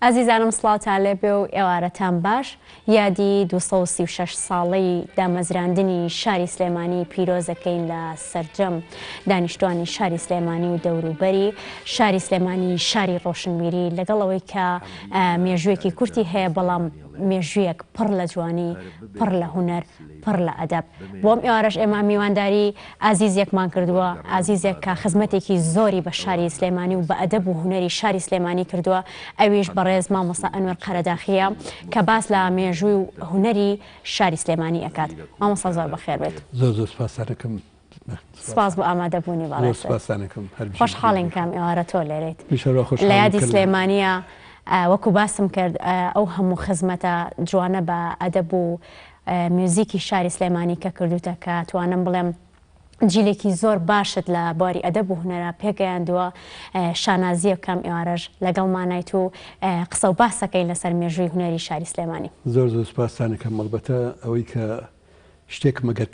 ئازیزانم سڵاوتان لێبێ و ئێوارەتان باش. یادی 236 ساڵەی دامەزراندنی شاری سلێمانی پیرۆزەکەین لە سەرجەم دانیشتوانی شاری سلێمانی و دەوروبەری. شاری سلێمانی شاری ڕۆشنبیری لەگەڵەوەی کە مێژوویەکی کورتی هەیە، بەڵام مێژوویەک پڕ لە جوانی، پڕ لە هونەر، پڕ لە ئەدەب. بۆم ئێوارەش ئێمە میوانداری ئازیزێکمان کردووە، ئازیزێک کە خزمەتێکی زۆری بە شاری سلێمانی و بە ئەدەب و هونەری شاری سلێمانی کردووە. ئەویش بەڕێز مامۆستا ئەنوەر قەرەداخیە کە باس لە مێژووی و هونەری شاری سلێمانی ئەکات. مامۆستا زۆر بەخێر بێت. زۆر سپاس دەکەم. سپاس بۆ ئامادەبوونی بەڕێز. خۆشحاڵین کام ئێوارە تۆ لێرەیت. لە یادی سلێمانیە وەکو باسم کرد ئەو هەموو خزمەتە جوانە بە ئەدەب و میوزیکی شاری سلێمانی کە کردوتە کە توانم بڵێم جیلێکی زۆر باشت لە باری ئەدەب و هونەرە پێگەیاندووە. شانازیە کام ئێوارەش لەگەڵمانایت و قسە و باسەکەی لەسەر مێژووی هونەری شاری سلێمانی. زۆر سوپاسانەکەم. مەڵبەتە ئەوەی کە شتێکم ئەگەر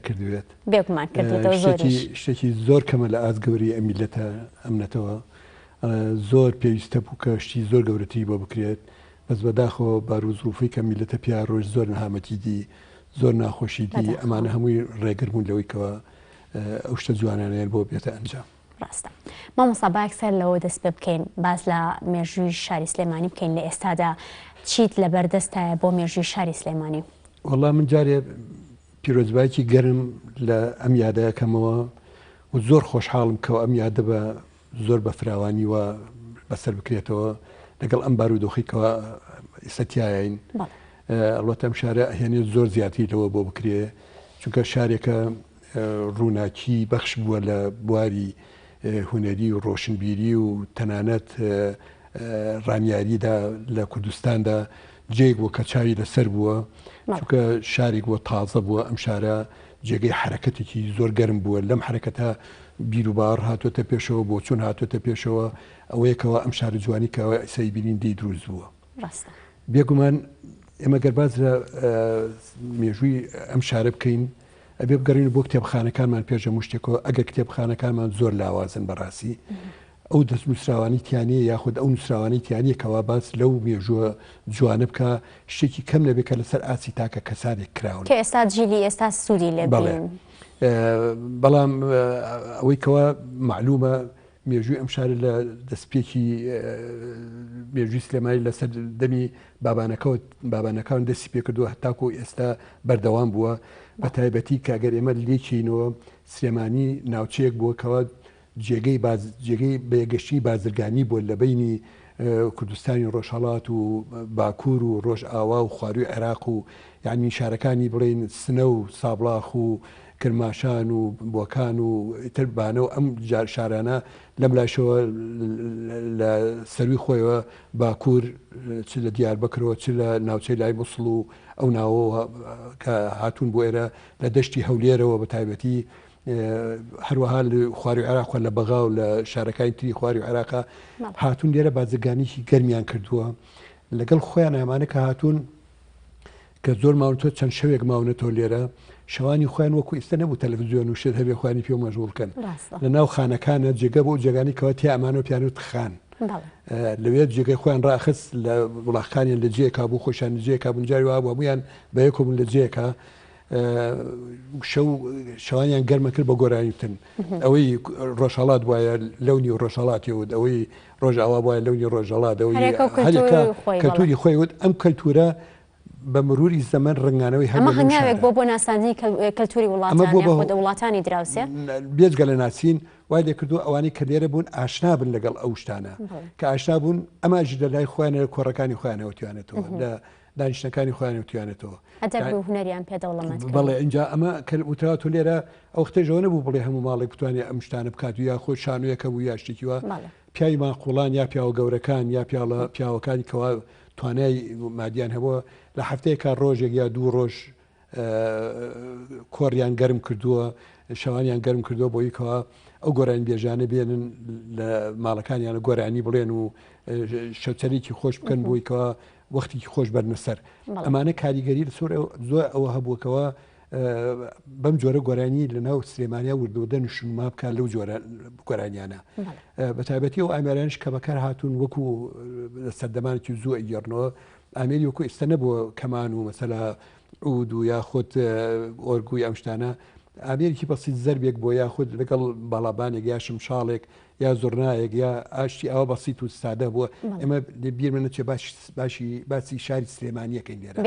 کردبێت بێگومان کردێتەوە زۆریش شتێکی زۆر کەمە لە ئازگەوری ئەم میلەتە ئەمنەتەوە. زۆر پێویستە بوو کە شتی زۆر گەورەتی بۆ بکرێت، بەس بەداخەوە باروزروفی کە میلەتە پیا ڕۆژ زۆر نەهامەتی دی، زۆر ناخۆشی دی. ئەمانە هەمووی ڕێگربوون لەوەی کەەوە ئەو شتە جوانانەیە بۆ بێتە ئەنجام. ڕاستە. مامۆستا با ئەکسەر لەوە دەست پێ بکەین، باز لە مێژووی شاری سلێمانی بکەین. لە ئێستادا چیت لە بەردەستایە بۆ مێژووی شاری سلێمانی؟ وەڵام من جارێ پیرۆزبایەکی گەرم لە ئەم یادەکەمەوە و زۆر خۆشحاڵم کە ئەم یادە بە زۆر بە فراوانی وە بەسەر بکرێتەوە لەگەڵ ئەم بارودۆخیکەوە ئێستەتیایین. ئەڵبەتە ئەم شارە ئەهێنێت زۆر زیاتری لەوە بۆ بکرێ، چونکە شارێکە ڕووناکی بەخش بووە لە بواری هونەری و ڕۆشنبیری و تەنانەت ڕامیاریدا لە کوردستاندا جێک بووە کە چاوی لەسەر بووە، چونکە شارێک بووە تازە بووە. ئەم شارە جێگەی حرەکەتێکی زۆر گەرم بووە. لەم حرەکەتە بیرروبار هاتوۆتە پێشەوە، بۆ چۆن هاتوۆتە پێشەوە، ئەوەیەکەوە ئەم شارە جوانی کەەوە ئەسایی بینین دی دروست بووە. بێگومان ئێمە گەرباز لە مێژووی ئەم شارە بکەین، ئەبێ بگەڕین بۆ کتێبخانەکانمان پێش هەموو شتێکەوە. ئەگەر کتێبخانەکانمان زۆر لاوازن بەڕاستی، ئەو دەست نووسراوانی تیانەیە یاخود ئەو نووسراوانی تیانە کەوا باس لەو مێژووە جوانە بکە، شتێکی کەم نەبێت کە لەسەر ئاسی تاکە کەسانێک کراون کە ئێستا جیلی ئێستا سوودی لێ بڵێن. بەڵام ئەوەی کەوا معلومە مێژووی ئەم شارە لە دەستپێکی مێژووی سلێمانی لەسەر دەمی بابانەکان دەستی پێ کردووە، هەتاکو ئێستا بەردەوام بووە. بە تایبەتی کاگەر ئێمە لێکینەوە سلێمانی ناوچەیەک بووە کەوا جێگەی بەیەگەشتی بازرگانی بووە لە بینی کوردستانی ڕۆژهەڵات و باکوور و ڕۆژ ئاوا و خواروی عێراق و یعنی شارەکانی بڵێن سنە و سابڵاخ و کرماشان و بۆکان و تربانە و ئەم شارانە لەم لاشەوە لە سەروی خۆیەوە باکوور چ لە دیاربەکرەوە چ لە ناوچەی لای مووسڵ و ئەو ناوە کە هاتوون بۆ ئێرە لە دەشتی هەولێرەوە بە تایبەتی هەروەها لە خواروی عێراق لە بەغا و لە شارەکانی تری خواروی عێراقا هاتوون لێرە بازرگانیی گەرمیان کردووە. لەگەڵ خۆیان ئەمانە کە هاتوون کە زۆر ماونەوە چەند شەوێک ماونەتەوە لێرە، شەوانی خۆیان وەکو ئێستا نەبوو تەلەڤیزیۆن و شت هەبێ خوانی پێ مەژغوڵکەن لە ناو خانەکانە جێگە بۆ جێگانی کەەوە تیا ئەمانە و پیانوت خان لەوێت جێگەی خۆیان ڕاخست لە وڵاقانیان لە جێکا بوو خۆشیان جێکا بنجاری وا بوو هەمویان بە یەکۆبوون لە جێکە شەوانیان گەرمە کرد بە گۆرانیتن ئەوەی ڕۆژهەڵات وایە لەونی و ڕۆژهەڵاتیەوت ئەوەی ڕۆژئاوا وایە لەونی ڕۆژهەڵات ئەوەی کەلتوری خۆیوت ئەم کەلتورە بە مروری زەمن ڕنگانەوەی هەنگاوێک بۆ ناسازی کەلتوری وڵاتانی دراوسێ بێجگە لە ناسین وای لێ کردو ئەوانی کە لێرە بوون ئاشنا بن لەگەڵ ئەو شتانە کە ئاشنا بوون ئەماژ لە لای خۆیانە لە کۆڕەکانی خۆیانەوە توانێتەوە لە دانیشتەکانی خۆیانە توانێتەوە هوەریان پێدەوڵەمەند بەڵێ اینجا ئەمە وتراتۆ لێرە ئەو ختەژەوە نەبوو بڵێ هەموو ماڵێک بتوانێت ئەم شتانە بکات و یا خۆ شانویەکە بوو یا شتێکیوە پیاوی ماقوڵان یا پیاوە گەورەکان یا پیاوەکانی کەوا توانای مادیان هەبووە لە هەفتەیەکە ڕۆژێک یا دوو ڕۆژ کۆڕیان گەرم کردووە شەوانیان گەرم کردووە بۆی کەوا ئەو گۆرانی بێژانە بێنن لە ماڵەکانیانە گۆرانی بڵێن و شەوچەرێکی خۆش بکەن بۆی کەوا وەختێکی خۆش بەرنەسەر ئەمانە کاریگەری زۆر ئەوە هەبووکەوە بەم جۆرە گۆرانی لە ناو سلێمانیا وردەوەدە نشونما بکات لەو جۆرە گۆرانیانە بە تایبەتی ئەو ئامێرانش کە بەکار هاتوون وەکو سەردەمانێکی زوو ئەگەڕنەوە ئامێری وەکو ئێستا نەبووە کەمان و مەسەلا عود و یاخود ئۆرگوی ئەم شتانە ئامێرێکی بەسیت زەربێک بۆ یاخود لەگەڵ باڵابانێک یا شمشاڵێک یا زۆرنایەک یا ئاشتی ئەوە بەسیت و سادە بووە ئێمە بیرمە نەچێ باسی شاری سلێمانیەکەین لێرە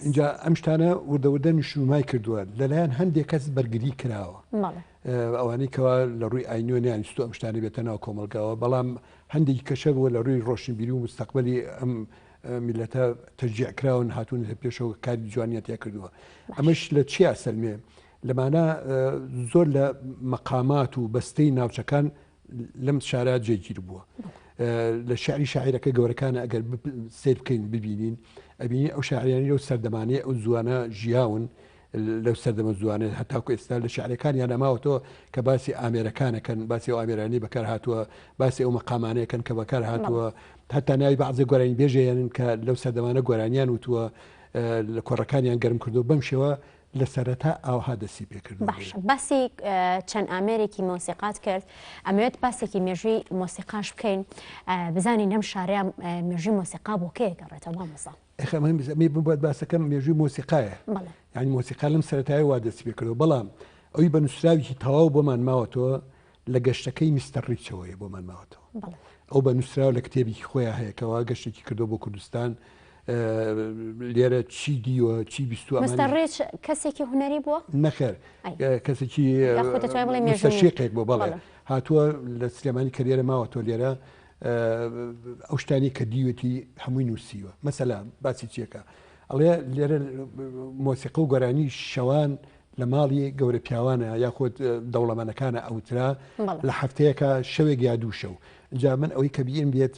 اینجا ئەم شتانە وردەوردە نشونمای کردووە لەلایەن هەندێک کەس بەرگری کراوە ئەوانەی کەوا لە ڕووی ئاینۆنیان ستۆ ئەم شتانی بێتە ناو کۆمەلگاوە بەڵام هەندێکی کەشە بووە لە ڕووی ڕۆشنبیری و مستەقبەلی ئەم میلەتە تەرجیعکراون هاتوون پێشەوە کاری جوانیەتیا کردووە ئەمەش لە چیا سەلمێ لەمانە زۆر لە مەقامات و بەستەی ناوچەکان لەم شارە جێگیر بووە لە شعری شاعیرەکە گەورەکانە ئەگەر سیر بکەین ببینین ئەبینی ئەو شاعریانی لەو سەردەمانەیە ئەو زوانە ژیاون لەو سەردەمە زوانە هەتاکو ئێستا لە شعرەکانیان ئەماوەتەوە کە باسی ئامێرەکانەکەن باسی ئەو ئامێرانی بەکار هاتووە باسی ئەو مەقامانەیەکەن کە بەکار هاتووە هەتا ناوی بەعزە گۆرانی بێژەیەن کە لەو سەردەمانە گۆرانیان وتووە لە کۆڕەکانیان گەرم کردو بەم شێوە لە سەرەتا ئاوها دەستی پێکرد باشە باسی چەند ئامێرێکی مۆسیقات کرد ئەمەوێت باسێکی مێژووی مۆسیقاش بکەین بزانین ئەم شارەیە مێژووی مۆسیقا بۆ کێ گەڕێتەوە مەسا ئەخەمە ببات باسەکەم مێژووی مۆسیقایە یعنی مۆسیقا لەم سەرەتایی وا دەستی پێکردەوە بەڵام ئەوی بە نووسراوێکی تەواو بۆمان ماوەتەوە لە گەشتەکەی میستەر ڕیچەوەیە بۆمان ماوەتەوە ئەو بە نووسراو لە کتێبێکی خۆیان هەیەکەوە گەشتێکی کردو بۆ کوردستان لێرە چی دیوە چی بیستوە مستەڕێج کەسێکی هوەری بووە نەخێر کەسێکی مستەشیقێک بۆ بەڵێ هاتووە لە سلێمانی کەریێرە ماوەتەوە لێرە ئەو شتانی کە دیوەتی هەمووی نووسیوە مەسەلا باسی چیەکە ئەڵێ لێرە مۆسیقە و گۆرانی شەوان لە ماڵی گەورە پیاوانە یاخۆت دەوڵەمەنەکانە ئەوترا لە هەفتەیەکە شەوێک یا دوو شەو جا من ئەوەی کە بیرم بێت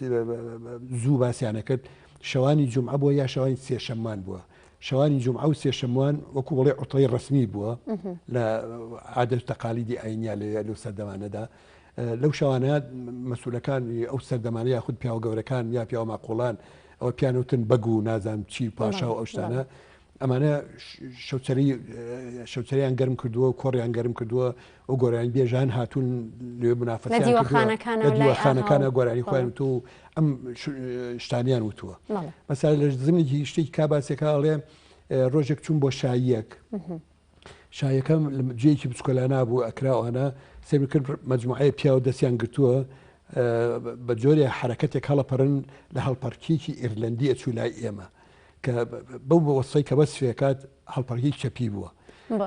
زوو باسییانە کرد شەوانی جمعە بووە یا شەوانی سێشەممان بووە شەوانی جمعە و سێشەموان وەکو وڵێ عوتڵی ڕسمی بووە لە عادەت و تەقالیدی ئاینیا لەو سەردەمانەدا لەو شەوانە مەسئولەکانی ئەو سەردەمانە یاخود پیاوە گەورەکان یا پیاوە ماقوڵان ئەوە پیانوتن بەگو و نازانم چی پاشا و ئەو شتانە ئەمانە شەوچەریان گەرم کردووە و کۆڕیان گەرم کردووە ئەو گۆرانی بێژان هاتوون لێ منافەسیان لە دیوەخانەکانە گۆرانی خۆیان وتو و ئەم شتانیان وتووە مەسەلا لە زمینێکی شتێکی کاباسێکە ئەڵێ ڕۆژێک چوون بۆ شاییەک شایەکەم لە جێیەکی بچکۆلا نابوو ئەکراوانە سێمی کرد مەجموعەیە پیاوە دەستیان گرتووە بە جۆرێ حرەکەتێک هەڵەپەڕن لە هەڵپەرکیەکی ئیرلەندی ئەچوو لای ئێمە کە بەو بە وەسەی کە بەس فێکات هەڵپەرکی چەپی بووە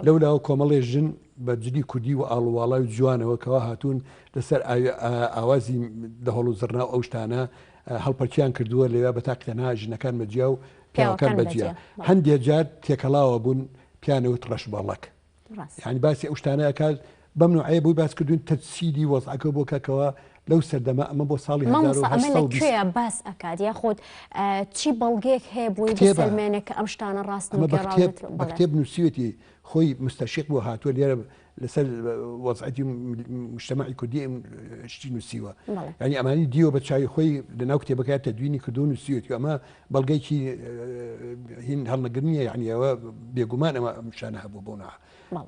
لەولاوە کۆمەڵێ ژن بە جلی کوردی و ئاڵوواڵای و جوانەوە کەوا هاتوون لەسەر ئاوازی دەهۆڵ و زڕنا ئەو شتانە هەڵپەرکیان کردووە لەوێ بە تاقتەنا ژنەکان بەجیا و پیاوەکان بەجیا هەندێک جار تێکەڵاوە بوون پیانەوت ڕەش بەڵک یعنی باسی ئەو شتانەکات بەم نوعەیە بووی باس کردوون تەجسیدی وەزعەکە بۆ کەکەوە لەو سەردەما ئەمە بۆ ساڵی کوێ باس ئەکات یاخۆت چی بەڵگێک هەیە بووی بسەلمێنێک کە ئەم شتانە ڕاست بە کتێب نووسیوەتی خۆی مستەشیق بۆ هاتووە لێرە لەسەر وەزعەتی مجتەمەعی کوردی شتی نووسیوە ینی ئەمانی دیوە بە چاوی خۆی لەناو کتێبەکە تەدوینی کردو و نووسیوەتی ئەمە بەڵگەیەکی هین هەڵنەگرنیە یعنی ئەوە بێگومان ئەمە شانە هەبوو بۆ نەوە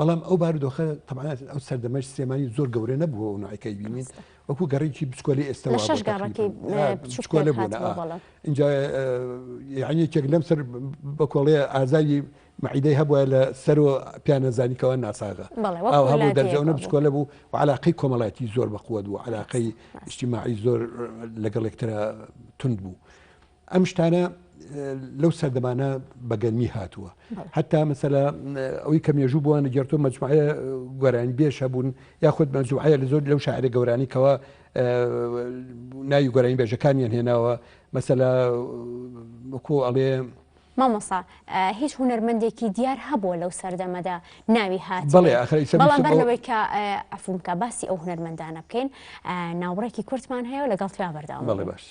بەڵام ئەو بارودۆخە طبعا ئەو سەردەمەش سلێمانی زۆر گەورە نەبووە و نوعەکەی بینین وەکو گەڕێکی بچکۆلی ئێستا بچکۆلە بوون اینجا یعنی یەکێک لەم سەر بە کۆڵێ ئازاری معیدەی هەبووە لە سەرۆ پیانەزانیکەوە ناساغە هەبوو دەرجەونە بچکۆلە بوو و علاقەی کۆمەڵایەتی زۆر بەقووە بوو علاقەی ئیجتیماعی زۆر لەگەڵ یەکترە تند بوو ئەم شتانە لەو سەردەمانە بەگەرمی هاتووە حتا مەسەلا ئەوەی کە مێژوو بووانە گەرتۆ مەجموعە گۆرانی بێش هەبوون یاخود مەجموعە لە زۆر لەو شاعرە گەورانی کەەوە ناوی گۆرانی بێژەکانیان هێناوە مەسەلا وەکو ئەڵێ مامۆسا هیچ هونەرمەندێکی دیار هەبووە لەو سەردەمەدا ناوی هاتی بەڵام بەرەوەی کە ئەفومکە باسی ئەو هونەرمەندانە بکەین ناوڕێکی کورتمان هەیە و لەگەڵ تویا بەردەوام بەڵێ باش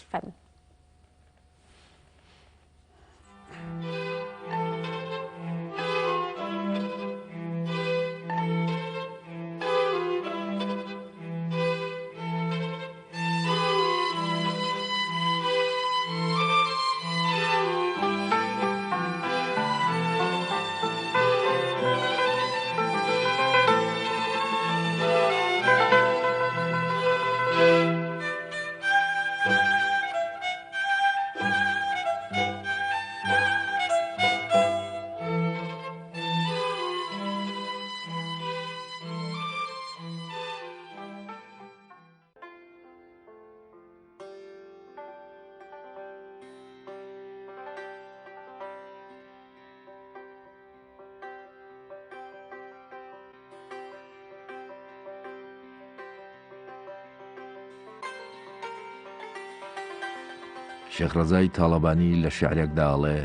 شێخ ڕەزای تاڵەبانی لە شیعرێکداڵێ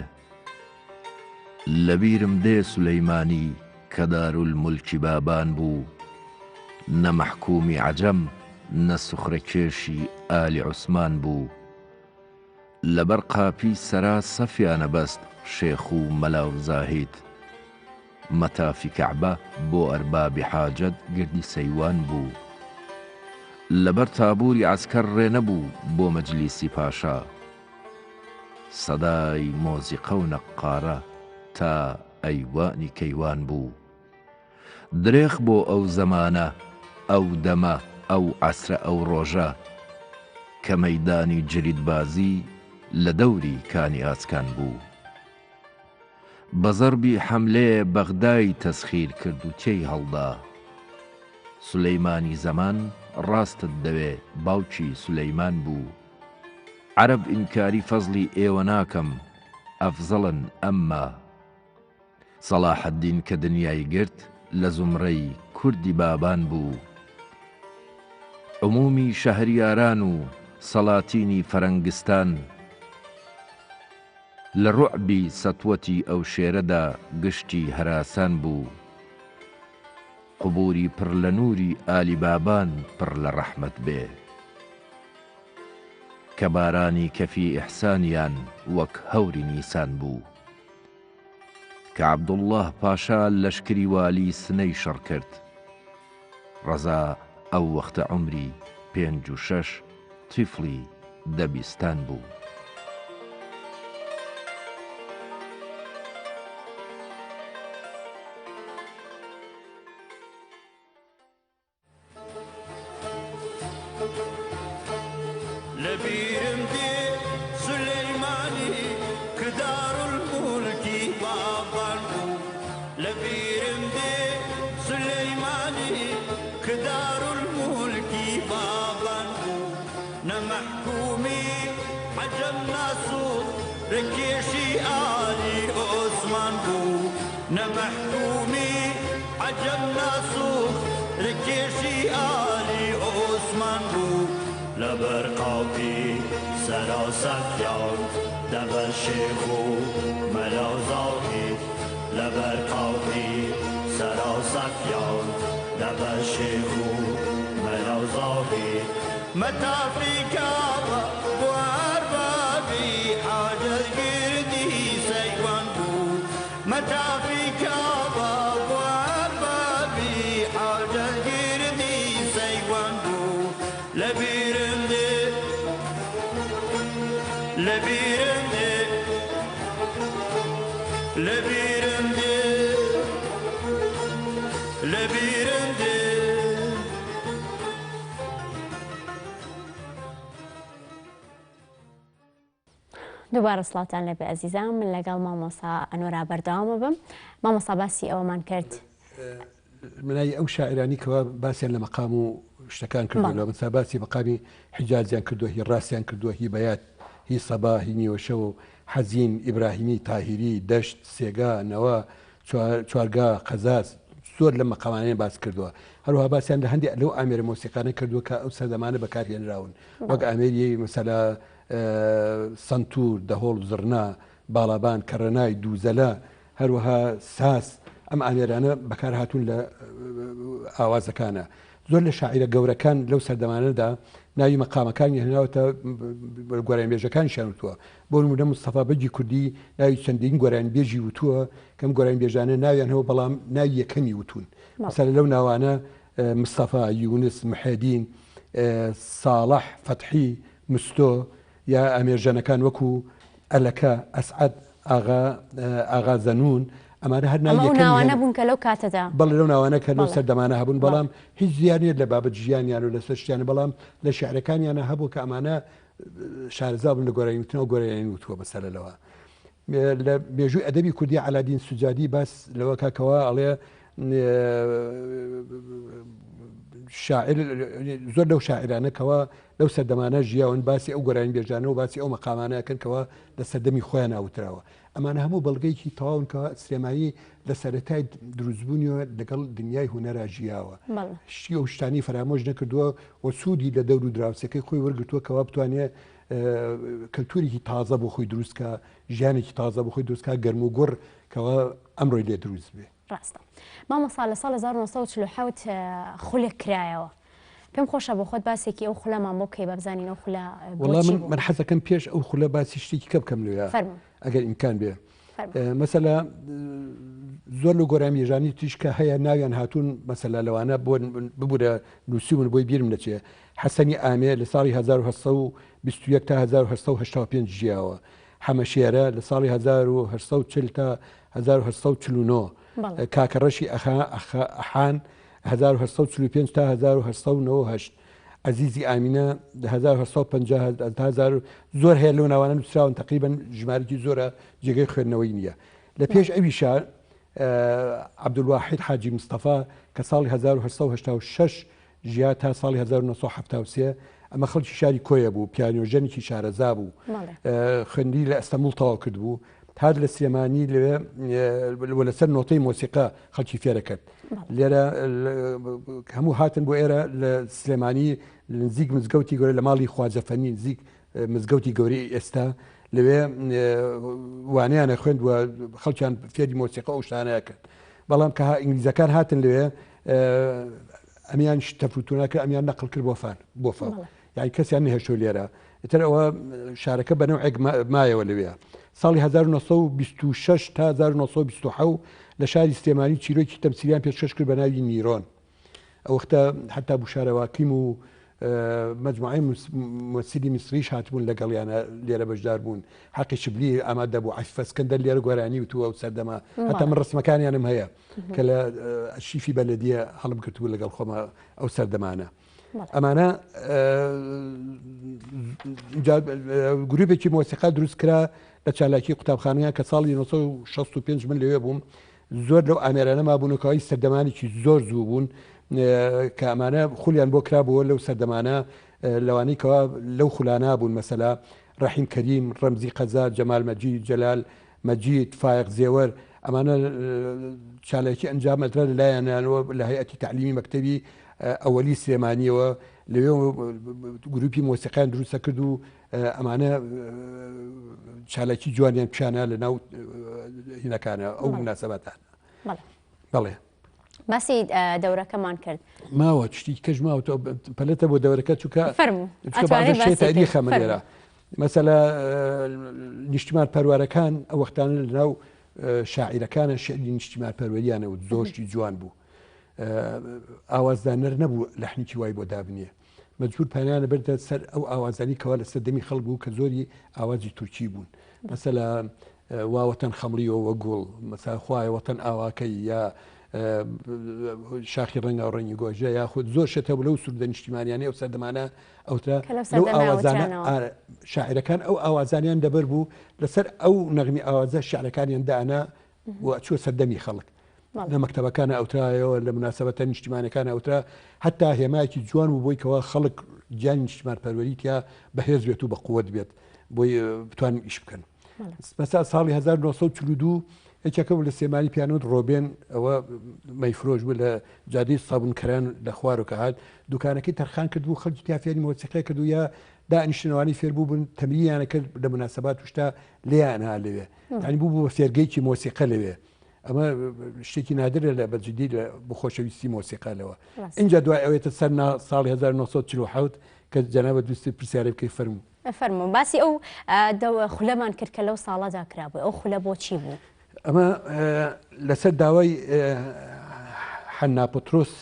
لەبیرم دێ سولەیمانی کە دارولمولکی بابان بوو نە مەحکومی عەجەم نە سوخرەکێشی ئالی عوسمان بوو لەبەر قاپی سەرا سەفیانە بەست شێخ و مەلا و زاهید مەتافی کەعبە بۆ ئەربابی حاجەت گردی سەیوان بوو لەبەر تابووری عەسکەر ڕێ نەبوو بۆ مەجلیسی پاشا سەدای مۆزیقە و نەققارە تا ئەیوانی کەیوان بوو درێخ بۆ ئەو زەمانە ئەو دەمە ئەو عەسرە ئەو ڕۆژە کە مەیدانی جریدبازی لە دەوری کانی ئاسکان بوو بە زەربی حەملەیە بەغدای تەسخیر کرد و تێی هەڵدا سولەیمانی زەمان ڕاستت دەوێ باوکی سولەیمان بوو عەرەب ئینکاری فەزلی ئێوە ناکەم ئەفزەڵن ئەمما سەلاحەددین کە دنیای گرت لە زومرەی کوردی بابان بوو عمومی شەهریاران و سەڵاتینی فەرەنگستان لە ڕوعبی سەتوەتی ئەو شێرەدا گشتی هەراسان بوو قبوری پڕ لە نووری ئالی بابان پڕ لە ڕەحمەت بێ کە بارانی کەفی ئیحسانیان وەک هەوری نیسان بوو کە عەبدوڵڵاه پاشا لەشکری والی سنەی شەڕ کرد ڕەزا ئەو وەختە عومری 56 تیفڵی دەبیستان بوو لبيرم دي سليماني كدار الملك بابانو لبيرم دي سليماني كدار الملك بابانو نمحكومي حجم ناسو ركيشي آلي عثمان بو نمحكومي حجم ناسو ركيشي آلي عثمان بو لبر قاپی سرا سفیان دبر شیخ و ملا زاهد لبر قاپی سرا سفیان دبر شیخ و ملا زاهد متافی کعبه و اربابی حاجت گردی سیوان بو متافی کعبه و اربابی حاجت لبيرم دي لبيرم دي لبيرم دي دووبارە سڵاتان لەبێ ئەزیزان من لەگەڵ مامۆسا ئەنوەرا بەردەوامە بم مامۆسا باسی ئەوەمان کرد منای ئەو شاعرانی کەوا باسییان لە مەقام و شتەکان کردو من باسی مەقامی حجازیان کردووە هی ڕاستیان کردووە هی بەیات هی سەبا هی نیوەشە و حەزین ئیبراهیمی تاهیری دەشت سێگا نەوە چوارگا قەزاز زۆر لە مەقامانیان باس کردووە هەروها باسییان لە هەندێک لەو ئامێرە مۆسیقانە کردووە کە ئەو سەردەمانە بەکارهێنراون وەک ئامێری مەسەلا سنتور دەهۆڵ زڕنا باڵابان کەڕەنای دووزەلە هەروەها ساس ئەم ئامێرانە بەکار هاتوون لە ئاوازەکانە زۆر لە شاعیرە گەورەکان لەو سەردەمانەدا ناوی مەقامەکانی هێناوەتە گۆران بێژەکان شانوتووە بۆ نمونە مستەفا بەگی کوردی ناوی چەندین گۆران بێژی وتووە کەم گۆران بێژانە ناویان هەوە بەڵام ناوی یەکەمی وتون مەسەلە لەو ناوانە مستەفا یونس محێدین ساڵح فەتحی مستۆ یا ئامێرژەنەکان وەکو ئەلەکە ئەسعەد ئاغا زەنون ئەمانە هەر ناوانە بوون کە لەو کاتەدا بەڵێ لەو ناوانە کە لەو سەردەمانە هەبوون بەڵام هیچ زیانێت لە بابەت ژیانیان و لە سەر شتیانە بەڵام لە شعرەکانیانە هەبوو کە ئەمانە شارەزا بوون لە گۆرانیوتنەوە گۆرانیان وتووە بەسەرەوە لە مێژووی ئەدەبی کوردی علادین سوجادی باس لەوە کاکەوە ئەڵێ شاعر زۆر لەو شاعرانەکەەوە لەو سەردەمانە ژیاون باسی ئەو گۆرانی بێژانە و باسی ئەو مەقامانەکەنکەوە لە سەردەمی خۆیان ناوتراوە ئەمانە هەموو بەڵگەیەکی تەواونکەوە سلێمانی لە سەرەتای دروستبوونیەوە لەگەڵ دنیای هوەرا ژیاوە شتی و شتانی فەرامۆژ نەکردووە و سوودی لە دەور و دراوسەکەی خۆی وەرگتووە کەوا بتوانێت کەلتورێکی تازە بۆ خۆی دروستکە ژیانێکی تازە بۆ خۆی دروستکە گەرم و گوڕ کەەوە ئەمڕۆی لێ دروست بێ ڕاستە مامۆستا لە ساڵ 1940 خولێک کرایەوە پێم خۆشە بۆ خۆت باسێکی ئەو خوڵەمان بۆ بکەی بەبزانین ئەو خولە وەڵام من حەزەکەم پێش ئەو خولە باسی شتێکی کە بکەم لێ ئەگەر ئیمکان بێ مەسەلا زۆر لە گۆران بێژانی تریش کە هەیە ناویان هاتوون مەسەلا لەوانە ببوورە نووسیون بۆی بیرم نەچێ حەسەنی ئامێ لە ساڵی 1920 تا 1985 ژیاوە حەمەشێرە لە ساڵی 1940 تا 1949 کاکەڕەشی ئەحان 1945 تا 1998 عزیزی ئامینە 1950 زۆر هەیە لەو ناوانە نووسراون تقریبان ژمارەی زۆرە جێگەی خوێندنەوەی نییە لە پێش ئەویشە عەبدولواحید حاجی مستەفا کە ساڵی 1986 ژیا تا ساڵی 1973 ئەمە خەڵکی شاری کۆیە بوو پیانۆژەنێکی شارەزا بوو خوێندی لە ئەستەمبوڵ تەواو کرد بوو هاد لە سلێمانی لەوێ لەسەر نۆتەی مۆسیقا خەڵکی فێرە کرد لێرە هەموو هاتن بۆ ئێرە لە سلێمانی نزیک مزگەوتی گەورە لە ماڵی خواجەفەنی نزیک مزگەوتی گەوری ئێستا لەوێ وانیانە خوێندووە خەڵکیان فێری مۆسیقا و شتانەیە کرد بەڵام کە ئینگلیزەکان هاتن لەوێ ئەمیان تەفروتونەکە ئەمیان نەقل کرد بۆ فەڵ یعنی کەسیان نەهێشتۆ لێرە ئیتر ئەوە شارەکە بەنەوعێک مایەوە لەوێ ساڵی 1926 تا 1927 لە شاری سلێمانی چیرۆکی تەمسیلیان پێشکەش کرد بە ناوی نیرۆن ئەو وەختە حتا بوشارەواکیم و مجموعەی ممثلی میسریش هاتبوون لەگەڵیانە لێرە بەشدار بوون حەقی شبلی ئامادە بوو عەفیف ئەسکەندەر لێرە گۆرانی وتووە و سەردەما هەتا من ڕسمەکانیانم هەیە کە لە شیفی بەلەدیە هەڵم کردبوو لەگەڵ خۆمە ئەو سەردەمانە ئەمانە گروپێکی مۆسیقا دروست کرا لە چالاکی قوتابخانەیە کە ساڵی 1965 من لەوێ بووم زۆر لەو ئامێرانە مابوونەکەی سەردەمانێکی زۆر زوو بوون کە ئەمانە خولیان بۆ کرابووە لەو سەردەمانە لەوانەی کەوا لەو خولانە بوون مەسەلا ڕەحیم کەریم ڕەمزی قەزار جەمال مەجید جەلال مەجید فایق زێوەر ئەمانە چالاکی ئەنجام ئەدرا لەلایەنانەوە لە هەیئەتی تعلیمی مەکتەبی ئەوەلی سلێمانیەوە لەوێ گروپی مۆسیقیان دروستە کرد و ئەمانە چالاکی جوانیان پیانە لە ناو هینەکانە ئەو مناسەبەتان بەڵێ باسی دەورەکەمان کرد ماوە شتی کەژ ماوە پەلەتە بۆ دەورەکە چووکە تاریخە من لێرە مەسەلا نیشتیمان پەروارەکان ئەو وەختانە لە ناو شاعیرەکانە شعری نیشتیمان پەروەریانە و زۆشتی جوان بوو ئاوازدانەر نەبوو لەحنێکی وای بۆ دابنیە مەجبور پایانە بەردە سەر ئەو ئاوازانی کەوا لە سەردەمی خەڵک بوو کە زۆری ئاوازی تورکی بوون مەسەلا واوەتەن خەمڵیەوە وە گوڵ مەسا خوایە وەتەن ئاواکەی یا شاخی ڕەنگە و ڕەنگی گۆژە یاخود زۆر شتە بوو لەو سوودە نیشتیمانیانەی ئەو سەردەمانە ئەوترا لەو ئاوازانە شاعرەکان ئەو ئاوازانیان دەبەر بوو لەسەر ئەو نەغمی ئاوازە شعرەکانیان دانا چوە سەردەمی خەڵک لە مەکتەبەکانە ئەوترایەوە لە مناسبەتە نیشتیمانەکان ئەوترا حتا هێمایەکی جوان و بۆی کەەوە خەڵک گیانی نیشتیمان پەروەریت یا بەهێز بێت و بە قووەت بێت بۆی بتوان ئیش بکەن مەسا ساڵی 1942 یەکێکە لە سێمانی پیانۆت ڕۆبێن ئەوە مەیفرۆژ بوو لە جادی سابونکەران لە خوارەوە هات دوکانەکەی تەرخان کردبوو خەڵکی تافێری مۆسیقی کردو یا دانیشتنەوەی فێربوو بوون تەمرینیانە کرد لە مناسبات وشتا لێیانها لەوێ ینی بوو بە فێرگەیکی مۆسیقە لەوێ ئەمە شتێکی نادرە لە بەجددی لە بخۆشەویستی مۆسیقالەوە اینجا دوای ئەوێتە سەر ساڵی 1940 کە جەنابە دوستی پرسیارە بکەی فەرموو باسی ئەو خولەمان کرد کە لەو ساڵەدا کرابوو ئەو خولە بۆچی بوو ئەمە لەسەر داوای حەنا پۆترۆس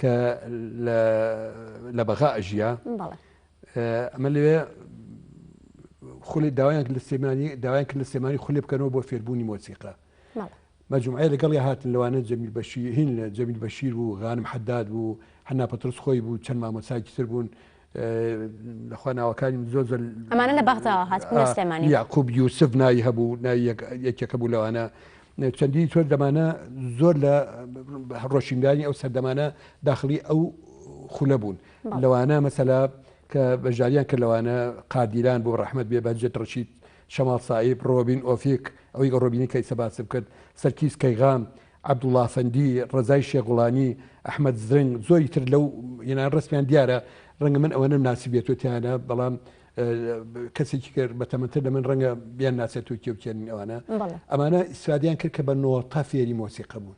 کە لە بەغا ئەژیا ئەمە لەوێ خولی داوایان کرد لە سێمانی خولێ بکەنەوە بۆ فێربوونی مۆسیقا مەجموعەیە لەگەڵی هاتن لەوانە جەمیل بەشیر هین لە جەمیل بەشیر بوو غانم حەداد بوو حەنا پۆترۆس خۆی بوو چەند مامۆسایکی تر بوون لەخوا ناوەکانی زۆر ئەمانە لە بەغدا هاتبوون لە سلێمانی یاعقوب یوسف ناوی هەبوو ناوی یەکێکە بوو لەوانە چەندی تۆر دەمانە زۆر لە ڕۆشنگانی ئەو سەردەمانە داخلی ئەو خولە بوون لەوانە مەسەلا کە بەژاریان کە لەوانە قادیلان بۆ ڕەحمەت بێ بەجێت ڕەشید شەماڵ سایب ڕۆبین ئۆفیک ئەوەی ڕۆبینی کەیسە باسم کرد سەرکیس کەیغام عەبدوڵڵا فەندی ڕەزای شێغوڵانی ئەحمەد زرنگ زۆری تر لەو یەنان ڕستمیان دیارە ڕەنگە من ئەوە ناسی بێتوتیانە بەڵام کەسێکی کرد بەتەمەتر لە من ڕەنگە بیان ناسێت و کێوتێنین ئەوانە ئەمانە ئیسفادیان کرد کە بە نۆتا فێری مۆسیقە بوون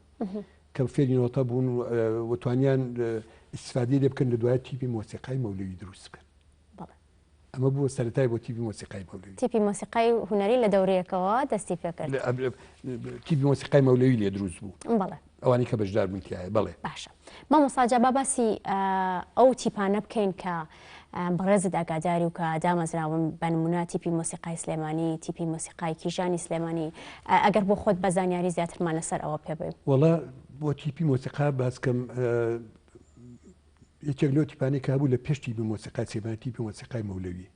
کە فێری نۆتا بوون وتوانیان ئیسفادی لێ بکەن لە دوای تیپی مۆسیقای مەولەوی دروست بکەن ئەمە بوو سەرەتای بۆ تیپی مۆسیقای مەولەوی تیپی مۆسیقای هونەری لە دەورەیەکەوە دەستی پێ کرد تیپی مۆسیقای مەولەوی لێ دروست بوو ئەوانی کە بەشدار بوون تایە بەڵێ باشە مامۆستاجا باسی ئەو تیپانە بکەین کە بەڕێزت ئاگاداری و کە دامەزراون بە نمونە تیپی مۆسیقای سلێمانی تیپی مۆسیقای کیژانی سلێمانی ئەگەر بۆ خۆت بە زانیاری زیاترمان لەسەر ئەوە پێ بێ وەڵا بۆ تیپی مۆسیقا باسکەم یەکێک لەو تیپانەی کە هەبوو لە پێش تیپی مۆسیقای سلێمانی تیپی مۆسیقای مەولەوی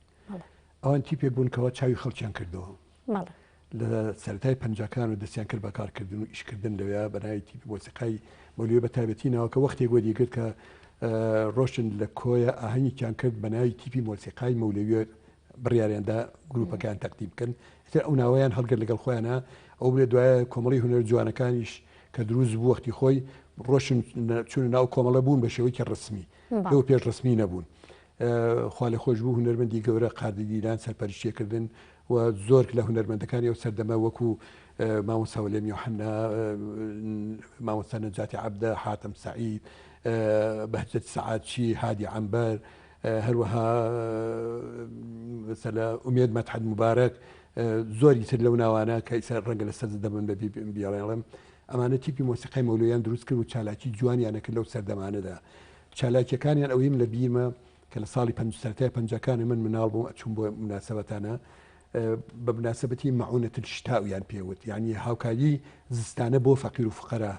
ئەوان تیپێک بوون کەەوە چاوی خەڵکیان کردەوە لە سەرەتای پەنجەکان و دەستیان کرد بەکارکردن و ئیشکردن لەوێ بەناوی تیپی مۆسیقای مەولەوی بە تایبەتی ناوەکە وەختێک وەدی کرد کە ڕۆشن لە کۆیە ئاهەنگێکیان کرد بەناوی تیپی مۆسیقای مەولەوی بڕیاریاندا گروپەکان تەقدیم بکەن ئەو ناوەیان هەڵگرت لەگەڵ خۆیانە ئەو بێ دوایە کۆمەڵی هونەر جوانەکانیش کە دروست بوو وەختی خۆی ڕۆشن چون ناو کۆمەڵە بوون بە شێوەیەکی ڕسمی لەو پێش ڕسمی نەبوون خوا لە خۆش بوو هونەرمەندی گەورە قادیدیران سەرپەرشتیەکردن و زۆر لە هونەرمەندەکانی ئەو سەردەمە وەکو مامۆستا وەلێم یۆحەنا مامۆستا نەجاتی عەبدە حاتم سەعید بەهجەت سەعادچی هادی عەمبەر هەروەها مەسەلا ئومێد مەدحەت موبارەک زۆری تر لەو ناوانە کە ئیسا ڕەنگە لە سەر دەبن بە بیاڵێڵم ئەمانە تیپی مۆسیقای مەولەویان دروست کرد و چالاکی جوانیانە کرد لەو سەردەمانەدا چالاکیەکانیان ئەوەیم لە بیرمە کە لە ساڵی سەرەتای پەنجەکانی من مناڵ بووم ئەچوون بۆ مناسبەتانە بە مناسبەتی مەعونەت الشتاویان پێوت یعنی هاوکاری زستانە بۆ فەقیر و فقەرا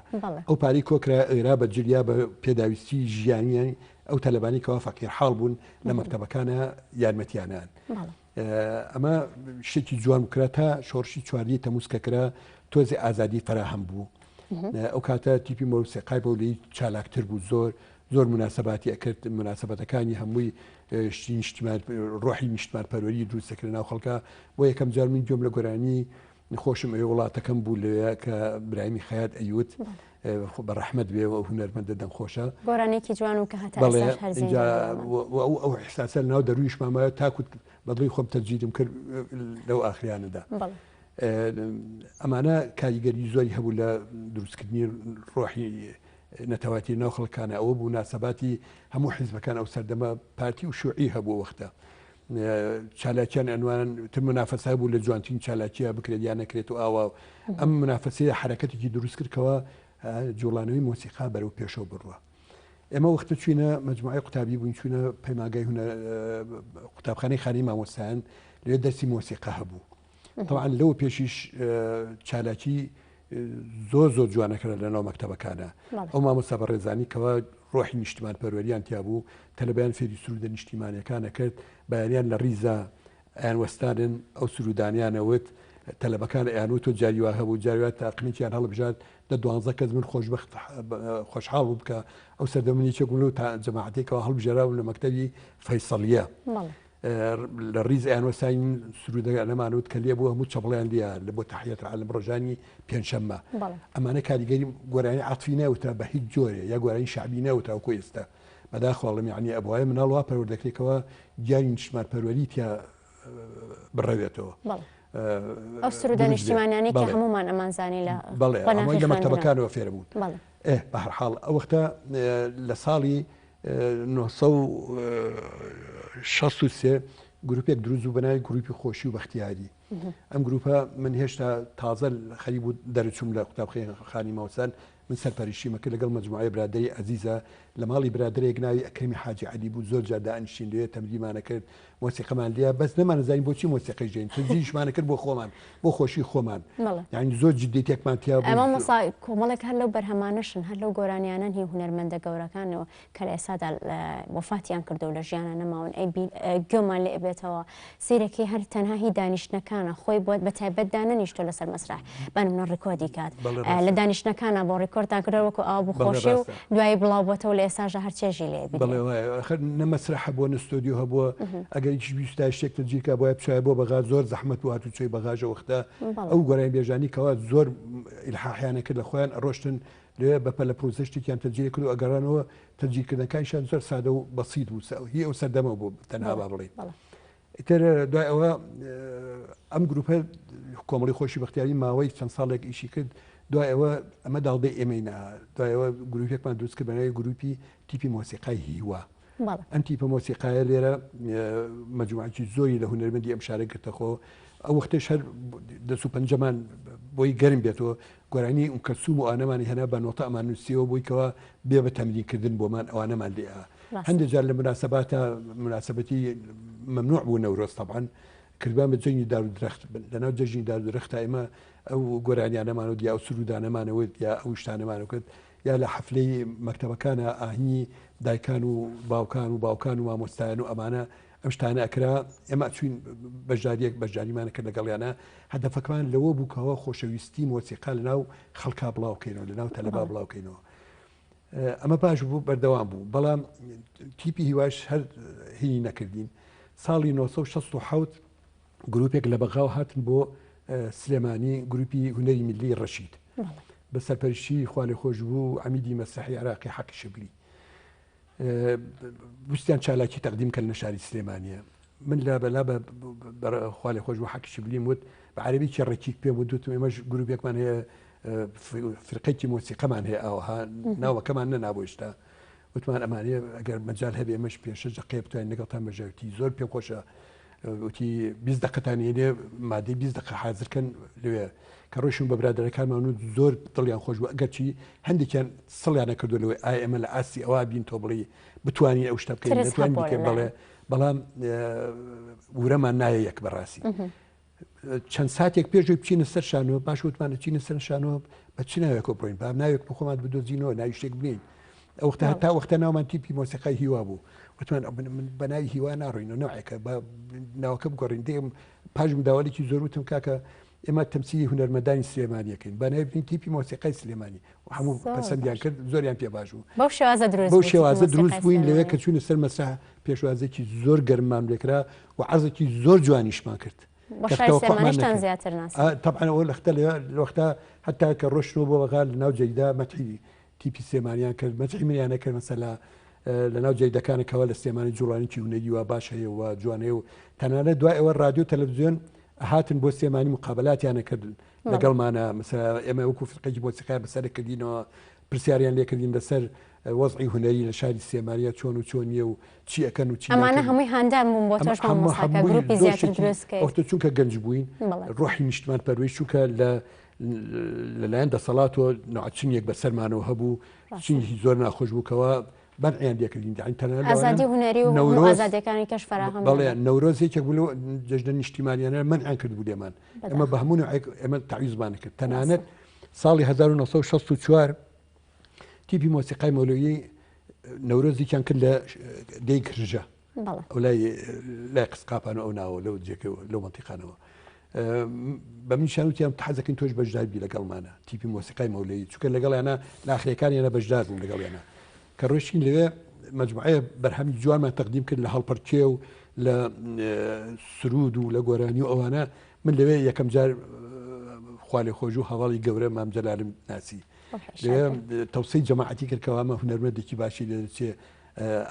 ئەو پارەی کۆکرا ئێرا بە جلیا بە پێداویستی ژیانیان ئەو تەلەبانی کەوا فەقیر حاڵ بوون لە مەکتەبەکانە یارمەتیانان ئەمە شتێکی جوان بکرا تا شۆڕشی چواردی تەمووسکە کرا تۆزی ئازادی فراهەم بوو ئەو کاتە تیپی مۆسیقای مەولەوی چالاکتر بوو زۆر مناسباتی ئەکرد مناسبەتەکانی هەمووی ڕۆحی نیشتمان پەروەری دروستەکرد ناو خەڵکە بۆ یەکەم جار من گوێم لە گۆرانی خۆشم ئەوێ وڵاتەکەم بوو لەوێ کە برایمی خەیات ئەیوت بە ڕەحمەت بێ و هونەرمەندە دەمخۆشە گۆرانێکی جوان و کە هەتا ئەو ئیحساسە ناو دەرویشمامایە تاکوت بەدڵی خۆم تەجریدم کرد لەو ئاخریانەدا ئەمانە کاریگەری زۆری هەبوو لە دروستکردنی ڕۆحی نەتەواتی ناو خەڵکانە ئەوە بوو ناسەباتی هەموو حیزبەکان ئەو سەردەمە پارتی و شوعی هەبوو وەختە چالاکیان ئەنوان تر منافەسا بوو لە جوانترین چالاکیە بکرێت یان نەکرێت و ئاوا ئەم منافەسەیە حرەکەتێکی دروست کردکەوە جوڵانەوەی مۆسیقا بەرەو پێشەوە بڕوە ئێمە وەختە چوینە مجموعەی قوتابی بووین چوونە پەیمانگای قوتابخانەی خانی مامۆستایان لێ دەرسی مۆسیقا هەبوو. طبعا لەوە پێشیش چالاکی زۆر جوانەکەرە لەناو مەکتەبەکانە. ئەو مامۆستا بەڕێزانی کەەوە ڕۆحی نیشتیمان پەروەریان تیا بوو تەلەبیان فێری سرودە نیشتیمانیەکانە کرد بەیانیان لە ڕیزە ئەیان وەستانن ئەو سرودانیانەوت تەلەبەکان ئەیانوت تۆ جاریوا هەبوو جاریوات تاقنێکیان هەڵبژات دە 12 کەس من خۆشحاڵ بوو بکە ئەو سەردەمنی چێکم لەو جەماعەتێکەوە هەڵبژێراون لە مەکتەبی فەیسەڵیە لە ڕیز ئەیان وەساین سرودەکە لەمانوت کە لێ بوو هەموو چەبڵیان لێە لە بۆ تەحیەت العالم ڕۆژانی پێنجشەممە ئەمانە کاریگەری گۆرانی عاتفی نەوتە بە هیچ جۆرێ یا گۆرانی شعبی نەوتە وەکو ئێستا بەداخەڵم یعنی ئەبوایە مناڵوا پەروەردەکرێکەوە گیانی نیشتمان پەروەری تیا بڕەوێتەوە. ئەو سرودە نیشتیمانیانی کە هەمومان ئەمانزانی لە مەکتەبەکانەوە فێرە بوون. بە هەرحاڵ ئەو وەختە لە ساڵی 1963 گروپێک دروست و بەناوی گروپی خۆشی و بەختیاری. ئەم گروپە من هێشتا تازە خەریب بوو دەرچوم لە قوتابخانەی ماوەستان من سەرپەرشتیمە کرد لەگەڵ مجموعەی برادەری عەزیزە لە ماڵی برادرێک ناوی ئەکرمی حاجی عەلی بوو زۆر جار دانیشتین لێ تەمرینمان کرد مۆسیقەمان لێە بەس نەمانەزانین بۆچی مۆسیقی ژین تەنزیلشمان کرد بۆ خۆمان بۆ خۆشی خۆمان یعنی زۆر جدیتێکمان تیا بوو. ئەمە مەسای کۆمەڵێک هەر لەو بەرهەمانەشن هەر لەو گۆرانیانن هی هونەرمەندە گەورەکانەوە کە لە ئێسادا وەفاتیان کردو لە ژیانە نەماون گوێمان لێ بێتەوە سیرێکی هەر تەنها هی دانیشتنەکانە خۆی بۆ بە تایبەت دانەنیشتۆ لەسەر مەسرح بەنمونە ڕێکۆردی کات لە دانیشتنەکانە بۆ ڕێکۆردتان کردەوە وەکو ئاو بخۆشی و دوای بڵاو بۆتەوە لە ئێستاژە هەر چێژی لێ نەمەسرح هەبووە نستۆدیۆ هەبووە ئەگەر هیچ ویستا شتێک تەجیرکە بۆیە بچای بۆ بەغا زۆر زەحمەت و هاتوچۆی بەغاژە وەختە ئەو گۆرانی بێژانی کەوا زۆر ئیلحاحیانە کرد لە خۆیان ڕۆشتن لێ بەپە لە پرۆزشتێکیان تەجیری کرد و ئەگەڕانەوە تەجیرکردنەکانیشان زۆر سادە و بەسیط بوو هی ئەو سەردەمە بوو تەنها با بڵێ. ئیتر دوای ئەوە ئەم گروپە کۆمەڵی خۆشی بەختیاری ماوەی چەند ساڵێک ئیشی کرد دوای ئەوە ئەمە داڵدەی ئێمەینا دوایەوە گروپێکمان دروست کرد بەناوی گروپی تیپی مۆسیقای هیوا. ئەم تیپە مۆسیقایە لێرە مەجموعەی زۆری لە هونەرمەندی ئەم شارە گرتەخۆ ئەو وەختەش هەر دەسو پەنجەمان بۆی گەرم بێتەوە گۆرانی ئەم کەلسوم و ئانەمانی هەنا بە نۆتە ئەمان نووسیەوە بوویکەوە بێ بە تەمرینکردن بۆمان ئەوانەمان لێە هەندێک جار لە مناسبەتی ممنوع بوو نەورۆز طبعاً کردبان بە جەنگی دارودرەخت لەناو جەژنی دارودرەختە ئێمە ئەو گۆرانیانەمانەوە یا ئەو سرودانەمانەوەت یا ئەو شتانەمانە کرد یا لە حەفلەی مەکتەبەکانە ئاهنی دایکان و باوکان و مامۆستایان و ئەمانە ئەم شتانە ئەکرا ئێمە چوین بەژاریەک بەژاریمانە کرد لەگەڵیانە هەدەفەکەمان لەوە بووکەوە خۆشەویستی مۆسیقا لەناو خەڵکا بڵاوکەینەوە لەناو تەلەبا بڵاوکەینەوە. ئەمە باش بوو بەردەوام بوو بەڵام تیپی هیواش هەر هینی نەکردین. ساڵی 1967 گروپێک لە بەغاو هاتن بۆ سلێمانی گروپی هونەری میلی ڕەشید بە سەرپەرشتی خوالێ خۆش بوو عەمیدی مەسەحی عراقی حەقی شەبلی وستیان چالاکی تەقدیم کردن لە شاری سلێمانیە. من لا بەلا بە خوالێ خۆش بوو حەقی شەبلیم وت بە عەرەبی ڕێکیک پێم وتم ئێمەش گروپێکمان هەیە فرقەیەکی مۆسیقەمان هەیە ئەوها ناوەکەمان نەنابۆشتا وتمان ئەمانەیە ئەگەر مەجال هەبێ ئێمەش پێشە جەقەیە بتوانین لەگەڵتان بەژەوتی زۆر پێم خۆشە وتی 20 دقەتانی لێ مادەی 20 دقە حازرکەن لێ کە ڕۆیشون بە برادەرەکانمان و زۆر دڵیان خۆش بوو ئەگەرچی هەندێکیان سڵیانە کردو لەوەی ئایا ئێمە لە ئاسی ئەوە بین تۆ بڵێ بتوانین ئەو شتە بکەین نەتوانین بکەین بەڵێ بەڵام ورەمان نایە یەک بەڕاستی چەند ساتێک پێشوی بچینە سەر شانۆ باش وتمانە چینە سەر شانۆ بە چی ناوێک بڕۆین با ناوێک بە خۆمان بدۆزینەوە ناوی شتێک بنین ئەو وەختە هەتا وەختە ناومان تیپی مۆسیقای هیوا بوو وتمان بە ناوی هیوا ناڕۆینەوە نەوەیەکە ناوەکە بگۆڕین دێم پاش مداوەلێکی زۆر وتم کاکە ئێمە تەمسیلی هونەرمەندانی سلێمانیەکەین با ناوی بنین تیپی مۆسیقای سلێمانی و هەموو پەسەندیان کرد زۆریان پێ باش بوو بەو شێوازە دروست بووین لەوێ کە چوونە سەر مەسرح پێشوازێکی زۆر گەرممان لێکرا و عەرزێکی زۆر جوانیشمان کرد طبعا ئەوە لەوەختە هەتا کە ڕۆشتنەوە بۆ بەغا لەناو جەیدا مەتحی تیپی سلێمانیان کرد مەتحی منیانە کرد مەسەلا لەناو جەیدەکانەکەوە لە سلێمانی جوڵانیی هونەری و باش هەیە و جوانەیە و تەنانەت دوای ئەوە رادیۆ تەلەڤیزیۆن هاتن بۆ سلێمانی مقابلاتیانە کردن لەگەڵمانە مەسەلا ئێمە وەکو فرقەی مۆسیقای بەسەرکردینەوە پرسیاریان لێکردین لەسەر وەزعی هونەری لە شاری سلێمانیە چۆن و چۆنیە و چی ئەکەن و چی ئەمانە هەمووی هاندان بوون بۆ تۆش مۆسیقا گروپی زیاتر دروستکەین وەختە چونکە گەنج بووین ڕۆحی نیشتمان پەروەری چونکە لەلایەن دەسەڵاتەوە نوعچنیەک بەسەرمانەوە هەبوو چنێکی زۆر ناخۆش بووکەوە بەنعیان لێکردین ئازادی هونەری و ئازادیەکانی کەش فراهەم بەڵێ نەورۆزێکێک بوو جەژنە نیشتیمانیانە منعیان کرد بوو لێمان ئەمە بە هەموو ئێمە تعویزمان کرد تەنانەت ساڵی 1964 تیپی مۆسیقای مەولوی نەورۆزێکیان کرد لە دەی کرژە ئەو لای قسقاپانە ئەو ناوە لەو لەو مەنتیقانەوە بە منشان وتیان حەزەکەین تۆش بەشدار بی لەگەڵمانە تیپی مۆسیقای مەولوی چونکە لەگەڵیانە لە ئاخرەکانیانە بەشدار بوون لەگەڵیانە کە ڕۆشتین لەوێ مجموعەیە بەرهەمی جوانمان تەقدیم کرد لە هەڵپەرچێ و لە سرود و لە گۆرانی و ئەوانە من لەوێ یەکەم جار خوا لێ خۆش و هەواڵی گەورە مام جەلالم ناسی تەوسەی جەماعەتی کردکەوە ئەمە هونەرمەندێکی باشی لێ دەچێت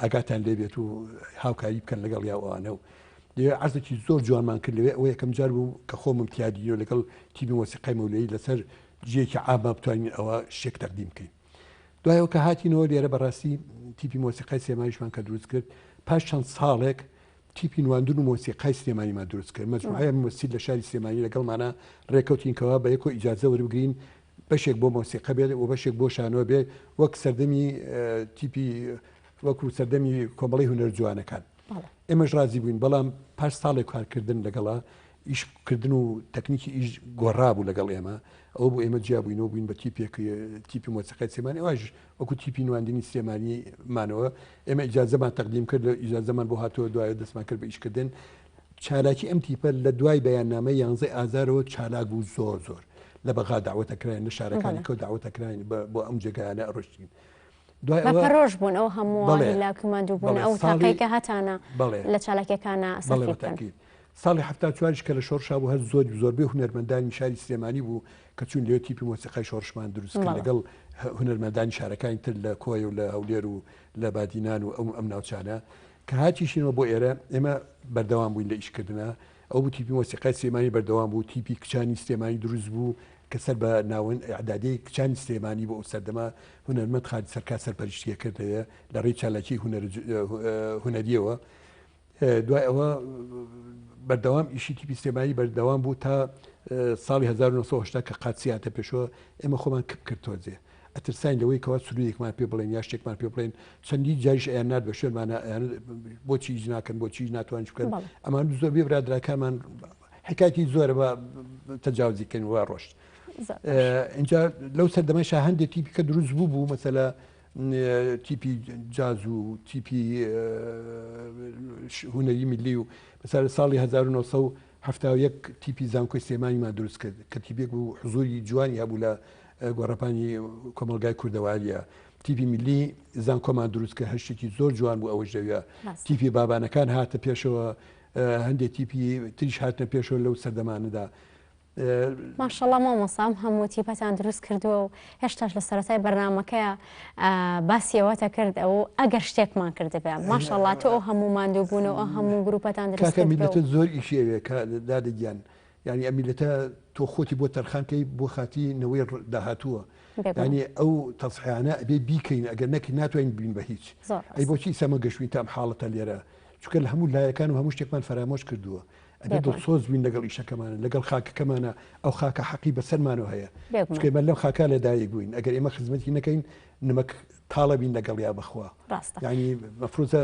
ئاگاتان لێبێت و هاوکاری بکەن لەگەڵ یاوانە و لێ عەرزێکی زۆر جوانمان کرد لەوێ ئەوە یەکەم جار بوو کە خۆم امتیادیەوە لەگەڵ تیپی مۆسیقای مەولوی لەسەر جێکی عامە بتوانین ئەوە شێک تەقدیم بکەین دوایەوە کە هاتینەوە لێرە بەڕاستی تیپی مۆسیقای سلێمانیشمان کە دروست کرد پاش چەند ساڵێک تیپی نواندون و مۆسیقای سلێمانیمان دروست کرد مجموعەیە مۆسیقی لە شاری سلێمانی لەگەڵمانە ڕێکەوتینکەوە بە یەکۆ ئیجازە وەربگرین بەشێک بۆ مۆسیقە بێت و بەشێک بۆ شانۆ بێت وەک سەردەمی تیپی وەکو سەردەمی کۆمەڵی هونەر جوانەکان ئێمەش رازی بووین بەڵام پاش ساڵێک کارکردن لەگەڵا ئیشکردن و تەکنیکی ئیش گۆڕابوو لەگەڵ ئێمە ئەو بۆ ئێمە جیابووینەوە بووین بە تیپی مۆسیقای سلێمانی ئەوش وەکو تیپی نواندنی سلێمانیمانەوە ئێمە ئیجازەمان تەقدیم کرد لە ئیجازەمان بۆ هاتووە دوایە دەستمان کرد بە ئیشکردن چالاکی ئەم تیپە لە دوای بەیاننامە 11 ئازارەوە چالاک بوو زۆر لە بەغا داوەتەکراین لە شارەکانی کەوت داوەتەکراین بۆ ئەم جێگایانە ئەڕۆشتین بەپەرۆژ بوون ئەو هەموو لاکومەند بوون ئەو تاقەی کە هاتانە لە چالاکیەکانە سەرکردن ساڵی 74 کە لە شۆڕشا بوو هەر زۆربەی هونەرمەندانی شاری سلێمانی بوو کە چوون لێ تیپی مۆسیقای شۆڕشمان دروست کرد لەگەڵ هونەرمەندانی شارەکانی تر لە کۆی و لە هەولێر و لە بادینان و ئەم ناوچانە کە هاتیشینەوە بۆ ئێرە ئێمە بەردەوام بووین لە ئیشکردنە ئەو بوو تیپی مۆسیقای سلێمانی بەردەوام بوو تیپی کچانی سلێمانی دروست بوو کە سەر بە ناون ئەعدادەی کچانی سلێمانی بۆ ئەو سەردەما هونەرمەند خالی سەرکار سەرپەرشتیە کردەوە لە ڕێی چالاکی هونەریەوە دوای ئەوە بەردەوام ئیشی تیپی سلێمانی بەردەوام بوو تا ساڵی 1970 کە قاچیاتە پێشەوە ئێمە خۆمان کپ کرد تۆزێ ئەترساین لەوەی کەوا سرودێکمان پێ بڵێن یا شتێکمان پێ بڵێن چەندی جاریش ئەیانات بە شوێنمانە بۆچی هیچ ناکەن بۆچی ناتوان بکەن ئەمان زۆر بێ برادراکانمان حکایەتی زۆرە بە تەجاوزیکەن وا ڕۆشت اینجا لەو سەردەمەشا هەندێک تیپی کە دروست بوو مەسەلا تیپی جاز و تیپی هونەری میلی و بەسەر ساڵی 1970 تیپی زانکۆی سلێمانیمان دروست کرد کە تیپێک بوو حزوری جوانی هەبوو لە گۆڕەپانی کۆمەلگای کوردەوالیە تیپی میلی زانکۆمان دروست کرد هەشتێکی زۆر جوان بوو ئەوەش دەویە تیپی بابانەکان هاتە پێشەوە هەندێک تیپی تریش هاتنە پێشەوە لەو سەردەمانەدا ماشەڵڵا مامۆسام هەموو تیپەتان دروست کردووە و هێشتاش لە سەرەتای بەرنامەکەیە باسیەوەتە کرد ئەو ئەگەر شتێکمان کردبێ ماشەڵڵا تۆ ئەو هەموو ماندوو بوونەوە ئەو هەموو گروپەتان دروست کاکە میلەتە زۆر ئیشێوێ دادەگیان یعنی ئەمیلەتە تۆ خۆتی بۆ تەرخانکەی بۆ خاتینەوەی داهاتووە ینی ئەو تەسحیانە ئەبێ بیکەین ئەگەر نەکی ناتوانین بین بە هیچ ئەی بۆچی سەمە گەشتوین تام حاڵەتە لێرە چونکە لە هەموو لایەکان و هەموو شتێکمان فەرامۆش کردووە ئەبێ دڵسۆز بووین لەگەڵ ئیشەکەمانە لەگەڵ خاکەکەمانە ئەو خاکە حەقی بەسەرمانەوە هەیە چکەمە لەم خاکە لەدایک بووین ئەگەر ئێمە خزمەتی نەکەین نمەک تاڵە بین لەگەڵ یا بەخوا ینی مەفروزە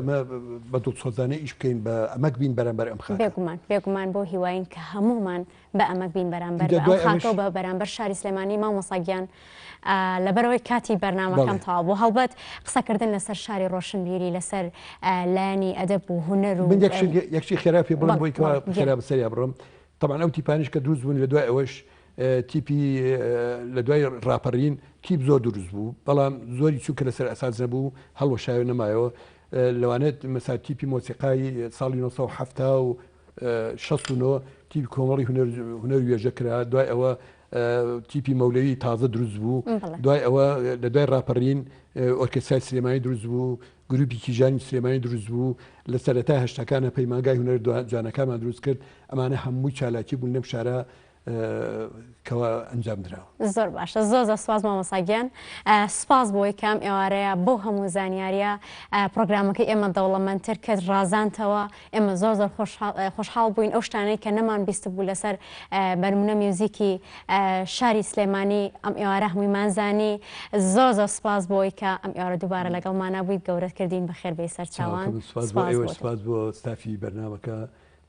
بە دڵسۆزانە ئیش بکەین بە ئەمەک بین بەرامبەر ئەم خاک بێگومان بۆ هیواین کە هەمومان بە ئەمەک بین بەرامبەر خاکە بە بەرامبەر شاری سلێمانی مامۆساگیان لەبەرەوەی کاتی بەرنامەکەم تەواو بوو هەڵبەت قسەکردن لەسەر شاری ڕۆشنبیری لەسەر لایانی ئەدەب و هونەر و یەکشی خێرا پێ بڵم بۆی خێرا بەسەریا بڕۆم طبعا ئەو تیپانیش کە دروست بوون لە دوای ئەوەش تیپی لە دوای ڕاپەڕین تیپ زۆر دروست بوو بەڵام زۆری چووکە لەسەر ئەساس نەبوو هەڵوەشایە نەمایەوە لەوانێت مەسا تیپی مۆسیقای ساڵی 1969 تیپی کۆمەڵی هونەر وێژە کرا دوای ئەوە تیپی مەولەوی تازە دروست بوو دوای ئەوە لە دوای ڕاپەڕین ئۆرکێسترای سلێمانی دروست بوو گروپی کیژانی سلێمانی دروست بوو لە سەرەتای هەشتەکانە پەیمانگای هونەر جوانەکانمان دروست کرد ئەمانە هەمووی چالاکی بوون لەم شارە کەوا ئەنجام درراوە. زۆر باشە، زۆر سواز مامۆساگیان، سپاس بۆی کام ئێوارەیە بۆ هەموو زانیاریە پرۆگرامەکەی ئێمە دەوڵەمەندتر کرد ڕازانتەوە، ئێمە زۆر خۆشحاڵ بووین ئەو شتانەی کە نەمان بیست بوو لەسەر بەرمونە میوزیکی شاری سلێمانی ئەم ئێوارە هەموویمان زانی. زۆر سپاس بۆی کە ئەم ئێوارە دووبارە لەگەڵمانە بوویت، گەورەت کردین بەخێر بێی سەرچاوان. سپاس بۆ ستافی بەرنامەکە،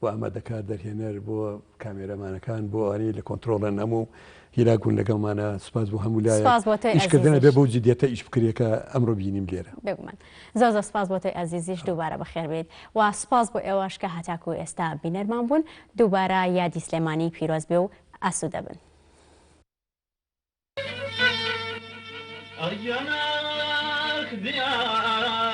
بۆ ئامادەکار دەرهێنەر، بۆ کامێرەمانەکان، بۆ ئەوانەی لە کۆنتترۆڵەن هەموو هیلاگوون لەگەڵمانە. سپاس بۆ هەموو لایە ئیشکردنە بێ بۆ جدیەتە ئیش بکرێکە ئەمڕۆ بینیم لێرە. بگومان زۆر سپاس بۆ تۆی ئەزیزیش دووبارە بەخێر بێت و سپاس بۆ ئێوەش کە هەتاکو ئێستا بینەرمان بوون. دووبارە یادی سلێمانی پیرۆز بێ و ئاسوودە بن. أرجمك ديار